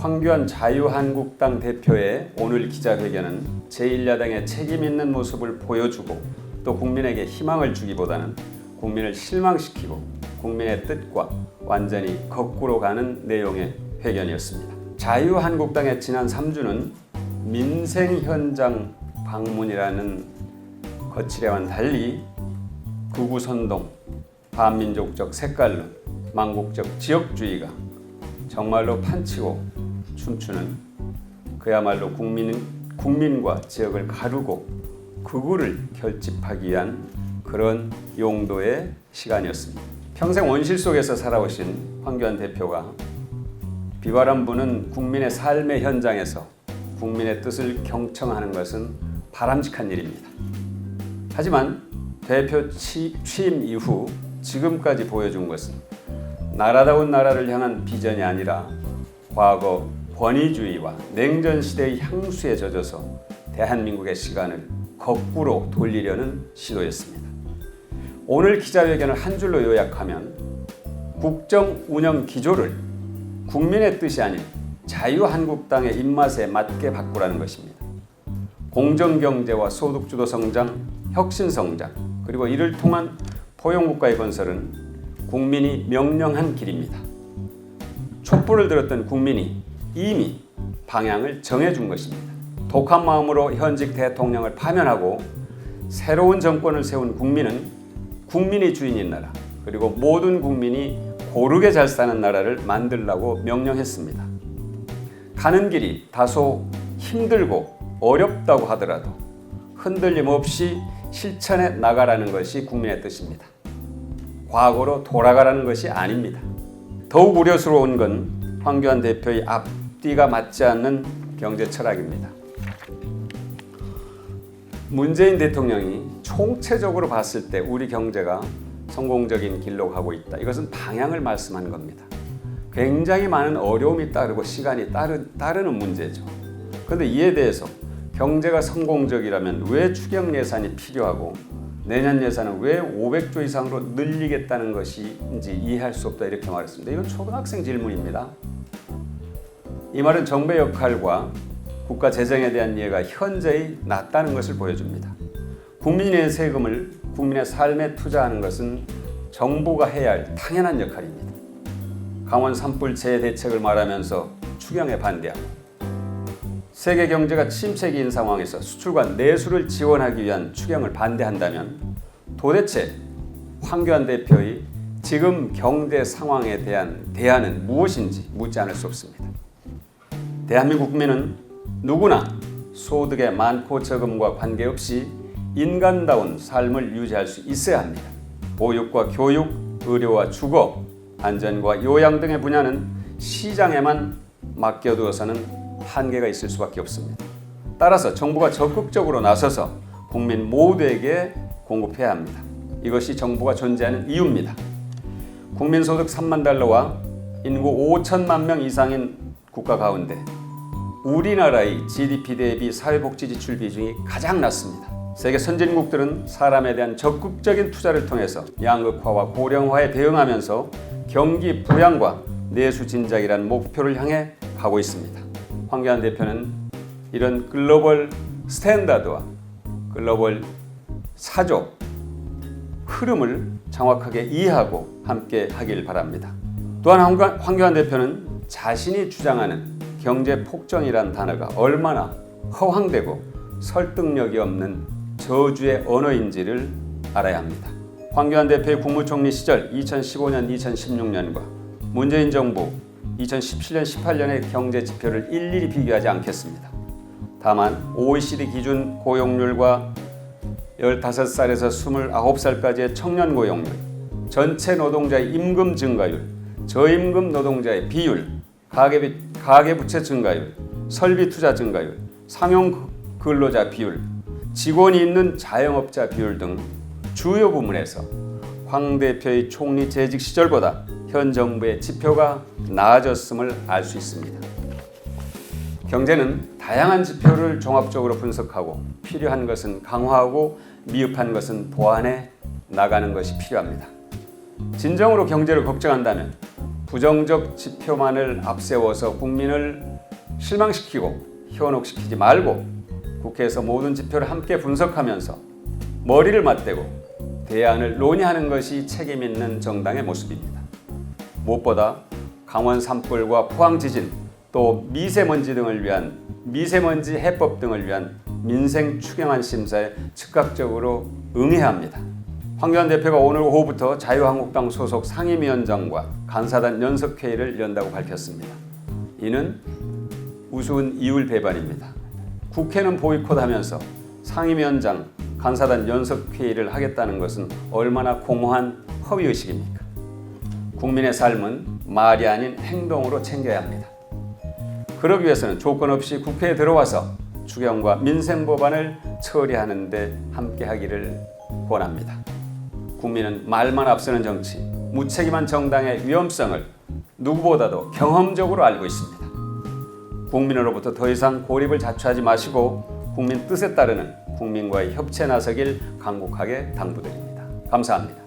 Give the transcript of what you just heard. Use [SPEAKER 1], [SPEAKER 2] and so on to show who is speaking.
[SPEAKER 1] 황교안 자유한국당 대표의 오늘 기자회견은 제1야당의 책임 있는 모습을 보여주고 또 국민에게 희망을 주기보다는 국민을 실망시키고 국민의 뜻과 완전히 거꾸로 가는 내용의 회견이었습니다. 자유한국당의 지난 3주는 민생 현장 방문이라는 거칠애와는 달리 극우 선동, 반민족적 색깔론, 망국적 지역주의가 정말로 판치고 춤추는 그야말로 국민과 지역을 가르고 극우를 결집하기 위한 그런 용도의 시간이었습니다. 평생 원실 속에서 살아오신 황교안 대표가 비바람 부는 국민의 삶의 현장에서 국민의 뜻을 경청하는 것은 바람직한 일입니다. 하지만 대표 취임 이후 지금까지 보여준 것은 나라다운 나라를 향한 비전이 아니라 과거 권위주의와 냉전 시대의 향수에 젖어서 대한민국의 시간을 거꾸로 돌리려는 시도였습니다. 오늘 기자회견을 한 줄로 요약하면 국정 운영 기조를 국민의 뜻이 아닌 자유한국당의 입맛에 맞게 바꾸라는 것입니다. 공정경제와 소득주도 성장, 혁신성장, 그리고 이를 통한 포용국가의 건설은 국민이 명령한 길입니다. 촛불을 들었던 국민이 이미 방향을 정해준 것입니다. 독한 마음으로 현직 대통령을 파면하고 새로운 정권을 세운 국민은 국민이 주인인 나라, 그리고 모든 국민이 고르게 잘 사는 나라를 만들라고 명령했습니다. 가는 길이 다소 힘들고 어렵다고 하더라도 흔들림 없이 실천해 나가라는 것이 국민의 뜻입니다. 과거로 돌아가라는 것이 아닙니다. 더욱 우려스러운 건 황교안 대표의 앞뒤가 맞지 않는 경제 철학입니다. 문재인 대통령이 총체적으로 봤을 때 우리 경제가 성공적인 길로 가고 있다. 이것은 방향을 말씀한 겁니다. 굉장히 많은 어려움이 따르고 시간이 따르는 문제죠. 그런데 이에 대해서 경제가 성공적이라면 왜 추경 예산이 필요하고 내년 예산은 왜 500조 이상으로 늘리겠다는 것인지 이해할 수 없다 이렇게 말했습니다. 이건 초등학생 질문입니다. 이 말은 정부의 역할과 국가 재정에 대한 이해가 현저히 낮다는 것을 보여줍니다. 국민의 세금을 국민의 삶에 투자하는 것은 정부가 해야 할 당연한 역할입니다. 강원 산불 재해 대책을 말하면서 추경에 반대하고 세계 경제가 침체기인 상황에서 수출과 내수를 지원하기 위한 추경을 반대한다면 도대체 황교안 대표의 지금 경제 상황에 대한 대안은 무엇인지 묻지 않을 수 없습니다. 대한민국 국민은 누구나 소득의 많고 적음과 관계없이 인간다운 삶을 유지할 수 있어야 합니다. 보육과 교육, 의료와 주거, 안전과 요양 등의 분야는 시장에만 맡겨두어서는 한계가 있을 수밖에 없습니다. 따라서 정부가 적극적으로 나서서 국민 모두에게 공급해야 합니다. 이것이 정부가 존재하는 이유입니다. 국민소득 3만 달러와 인구 5천만 명 이상인 국가 가운데 우리나라의 GDP 대비 사회복지 지출 비중이 가장 낮습니다. 세계 선진국들은 사람에 대한 적극적인 투자를 통해서 양극화와 고령화에 대응하면서 경기 부양과 내수 진작이라는 목표를 향해 가고 있습니다. 황교안 대표는 이런 글로벌 스탠다드와 글로벌 사조 흐름을 정확하게 이해하고 함께 하길 바랍니다. 또한 황교안 대표는 자신이 주장하는 경제 폭정이란 단어가 얼마나 허황되고 설득력이 없는 저주의 언어인지를 알아야 합니다. 황교안 대표의 국무총리 시절 2015년, 2016년과 문재인 정부 2017년, 18년의 경제 지표를 일일이 비교하지 않겠습니다. 다만 OECD 기준 고용률과 15살에서 29살까지의 청년 고용률, 전체 노동자의 임금 증가율, 저임금 노동자의 비율, 가계부채 증가율, 설비 투자 증가율, 상용 근로자 비율, 직원이 있는 자영업자 비율 등 주요 부문에서 황 대표의 총리 재직 시절보다 현 정부의 지표가 나아졌음을 알 수 있습니다. 경제는 다양한 지표를 종합적으로 분석하고 필요한 것은 강화하고 미흡한 것은 보완해 나가는 것이 필요합니다. 진정으로 경제를 걱정한다면 부정적 지표만을 앞세워서 국민을 실망시키고 현혹시키지 말고 국회에서 모든 지표를 함께 분석하면서 머리를 맞대고 대안을 논의하는 것이 책임 있는 정당의 모습입니다. 무엇보다 강원 산불과 포항 지진 또 미세먼지 해법 등을 위한 민생 추경안 심사에 즉각적으로 응해야 합니다. 황교안 대표가 오늘 오후부터 자유한국당 소속 상임위원장과 간사단 연석회의를 연다고 밝혔습니다. 이는 우스운 이율 배반입니다. 국회는 보이콧하면서 상임위원장, 간사단 연석회의를 하겠다는 것은 얼마나 공허한 허위의식입니까? 국민의 삶은 말이 아닌 행동으로 챙겨야 합니다. 그러기 위해서는 조건 없이 국회에 들어와서 추경과 민생 법안을 처리하는 데 함께하기를 권합니다. 국민은 말만 앞서는 정치, 무책임한 정당의 위험성을 누구보다도 경험적으로 알고 있습니다. 국민으로부터 더 이상 고립을 자초하지 마시고 국민 뜻에 따르는 국민과의 협치에 나서길 간곡하게 당부드립니다. 감사합니다.